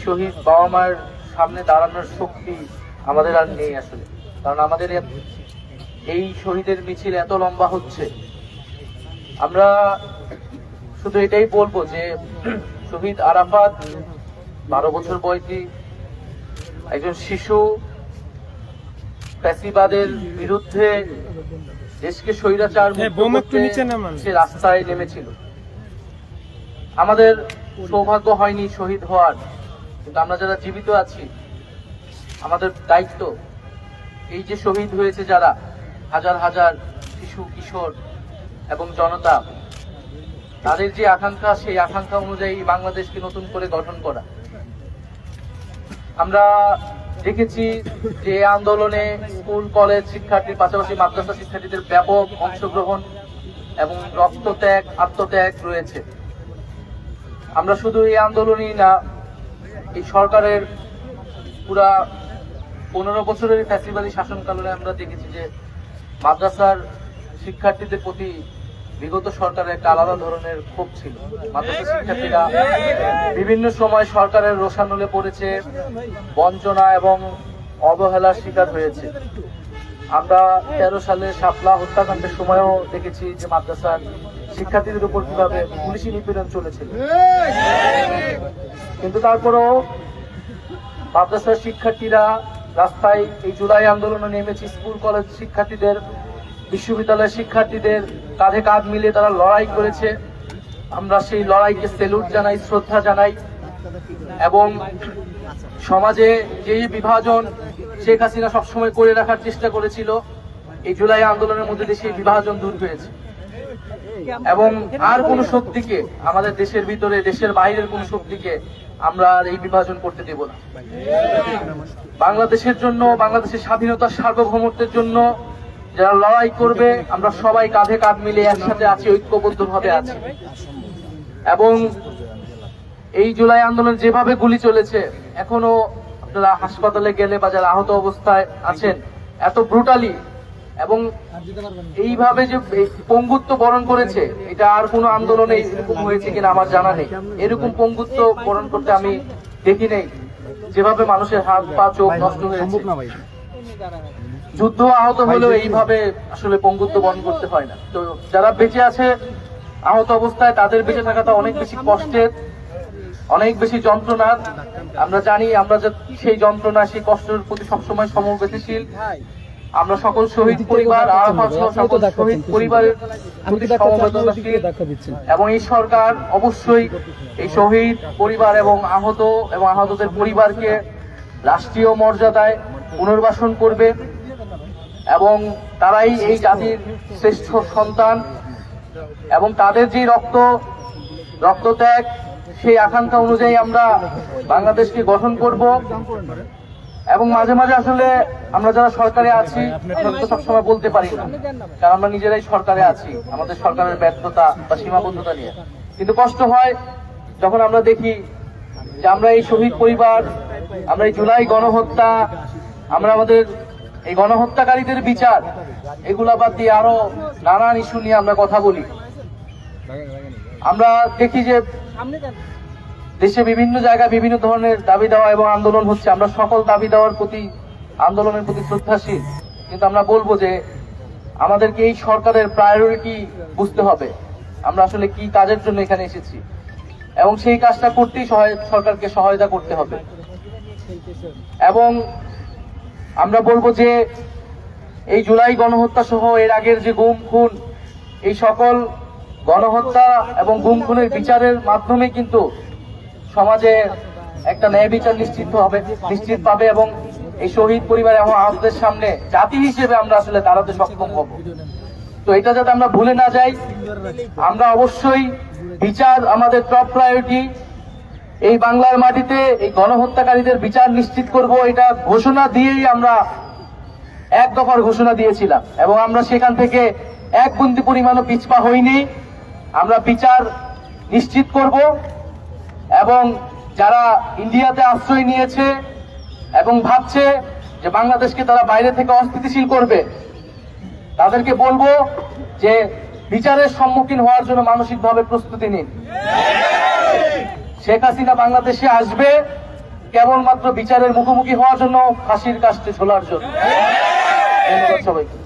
শহীদ বাবা মার সামনে দাঁড়ানোর শক্তি আমাদের আর নেই আসলে। কারণ আমাদের এই শহীদের মিছিল এত লম্বা হচ্ছে, আমরা শুধু এটাই বলবো যে শহীদ আরাফাত 12 বছর বয়সী একজন শিশু, ফ্যাসিবাদের বিরুদ্ধে দেশকে স্বৈরাচার মুক্ত করতে সে রাস্তায় নেমেছিল। আমাদের সৌভাগ্য হয়নি শহীদ হওয়ার, কিন্তু আমরা যারা জীবিত আছি আমাদের দায়িত্ব এই যে শহীদ হয়েছে যারা হাজার হাজার শিশু, কিশোর এবং জনতা, তাদের যে আকাঙ্ক্ষা, সেই আকাঙ্ক্ষা অনুযায়ী বাংলাদেশকে নতুন করে গঠন করা। আমরা দেখেছি যে আন্দোলনে স্কুল কলেজ শিক্ষার্থীর পাশাপাশি মাদ্রাসা শিক্ষার্থীদের ব্যাপক অংশগ্রহণ এবং রক্তত্যাগ, আত্মত্যাগ রয়েছে। আমরা শুধু এই আন্দোলনই না, এই সরকারের পুরা 15 বছরের ফ্যাসিবাদী শাসনকালে আমরা দেখেছি যে মাদ্রাসার শিক্ষার্থীদের প্রতি বিগত সরকারের একটা আলাদা ধরনের ক্ষোভ ছিল। মাদ্রাসা শিক্ষার্থীরা বিভিন্ন সময় সরকারের রোষানলে পড়েছে, বঞ্চনা এবং অবহেলার শিকার হয়েছে। আমরা 13 সালে শাপলা হত্যাকাণ্ডের সময়ও দেখেছি যে মাদ্রাসার শিক্ষার্থীদের উপর কিভাবে পুলিশি নিপীড়ন চলেছিল। কিন্তু তারপরেও মাদ্রাসার শিক্ষার্থীরা রাস্তায় এই জুলাই আন্দোলনে নেমেছে। স্কুল কলেজ শিক্ষার্থীদের, বিশ্ববিদ্যালয়ের শিক্ষার্থীদের কাঁধে কাঁধ মিলিয়ে তারা লড়াই করেছে। আমরা সেই লড়াইকে স্যালুট জানাই, শ্রদ্ধা জানাই। এবং সমাজে যেই বিভাজন শেখ হাসিনা সবসময় করে রাখার চেষ্টা করেছিল, এই জুলাই আন্দোলনের মধ্যে দিয়ে সেই বিভাজন দূর হয়েছে। এবং আর কোন শক্তিকে, আমাদের দেশের ভিতরে দেশের বাইরের কোন শক্তিকে আমরা আর এই বিভাজন করতে দেব না। বাংলাদেশের জন্য, বাংলাদেশের স্বাধীনতার সার্বভৌমত্বের জন্য যারা লড়াই করবে, আমরা সবাই কাঁধে কাঁধ মিলে একসাথে আছি, ঐক্যবদ্ধভাবে আছি। এবং এই জুলাই আন্দোলন যেভাবে গুলি চলেছে, এখনো আপনারা হাসপাতালে গেলে বা যারা আহত অবস্থায় আছেন, এত ব্রুটালি এবং এইভাবে যে পঙ্গুত্ব বরণ করেছে, এটা আর কোনো আন্দোলনে এরকম হয়েছে কিনা আমার জানা নেই। এরকম পঙ্গুত্ব বরণ করতে আমি দেখি নেই, যেভাবে মানুষের হাত পা চোখ নষ্ট হয়েছে। যুদ্ধ আহত হলেও এইভাবে আসলে পঙ্গুত্ব বরণ করতে হয় না। তো যারা বেঁচে আছে আহত অবস্থায়, তাদের বেঁচে থাকাটা অনেক বেশি কষ্টের, অনেক বেশি যন্ত্রণার। আমরা জানি, আমরা সেই যন্ত্রণা, সেই কষ্টের প্রতি সবসময় সমবেদনশীল। আমরা সকল শহীদ পরিবার, আরাফাত সহ সকল শহীদ পরিবারের প্রতি সমবেদনশীল। এবং এই সরকার অবশ্যই এই শহীদ পরিবার এবং আহতদের পরিবারকে রাষ্ট্রীয় মর্যাদায় পুনর্বাসন করবে। এবং তারাই এই জাতির শ্রেষ্ঠ সন্তান, এবং তাদের যে রক্তত্যাগ, সেই আকাঙ্ক্ষা অনুযায়ী আমরা বাংলাদেশকে গঠন করব। এবং মাঝে মাঝে আসলে আমরা যারা সরকারে আছি, আমরা তো সবসময় বলতে পারি না, কারণ আমরা নিজেরাই সরকারে আছি, আমাদের সরকারের ব্যর্থতা বা সীমাবদ্ধতা নিয়ে। কিন্তু কষ্ট হয় যখন আমরা দেখি যে আমরা এই শহীদ পরিবার, আমরা এই জুলাই গণহত্যা, আমরা আমাদের এই গণহত্যাকারীদের বিচার, এগুলা বাদ দিয়ে আরো নানান ইস্যু নিয়ে আমরা কথা বলি। আমরা দেখি যে দেশে বিভিন্ন জায়গায় বিভিন্ন ধরনের দাবি দেওয়া এবং আন্দোলন হচ্ছে। আমরা সকল দাবি দেওয়ার প্রতি, আন্দোলনের প্রতি শ্রদ্ধাশীল, কিন্তু আমরা বলবো যে আমাদেরকে এই সরকারের প্রায়োরিটি বুঝতে হবে, আমরা আসলে কি কাজের জন্য এখানে এসেছি, এবং সেই কাজটা করতেই সরকারকে সহায়তা করতে হবে। এবং আমরা বলবো যে এই জুলাই গণহত্যা সহ এর আগের যে গুম খুন, এই সকল গণহত্যা এবং গুম খুনের বিচারের মাধ্যমে কিন্তু সমাজে একটা ন্যায় বিচার নিশ্চিত পাবে। এবং এই শহীদ পরিবার এবং আহতদের সামনে জাতি হিসেবে আমরা আসলে দাঁড়াতে সক্ষম হব। তো এটা যাতে আমরা ভুলে না যাই, আমরা অবশ্যই বিচার আমাদের টপ প্রায়োরিটি। এই বাংলার মাটিতে এই গণহত্যাকারীদের বিচার নিশ্চিত করব, এটা ঘোষণা দিয়েই আমরা এক দফার ঘোষণা দিয়েছিলাম, এবং আমরা সেখান থেকে এক বিন্দু পরিমাণও পিছপা হইনি। আমরা বিচার নিশ্চিত করব। এবং যারা ইন্ডিয়াতে আশ্রয় নিয়েছে এবং ভাবছে যে বাংলাদেশকে তারা বাইরে থেকে অস্থিতিশীল করবে, তাদেরকে বলবো যে বিচারের সম্মুখীন হওয়ার জন্য মানসিকভাবে প্রস্তুতি নিন। শেখ হাসিনা বাংলাদেশে আসবে, কেবলমাত্র বিচারের মুখোমুখি হওয়ার জন্য, ফাঁসির কাস্টে ঝোলার জন্য। ধন্যবাদ সবাইকে।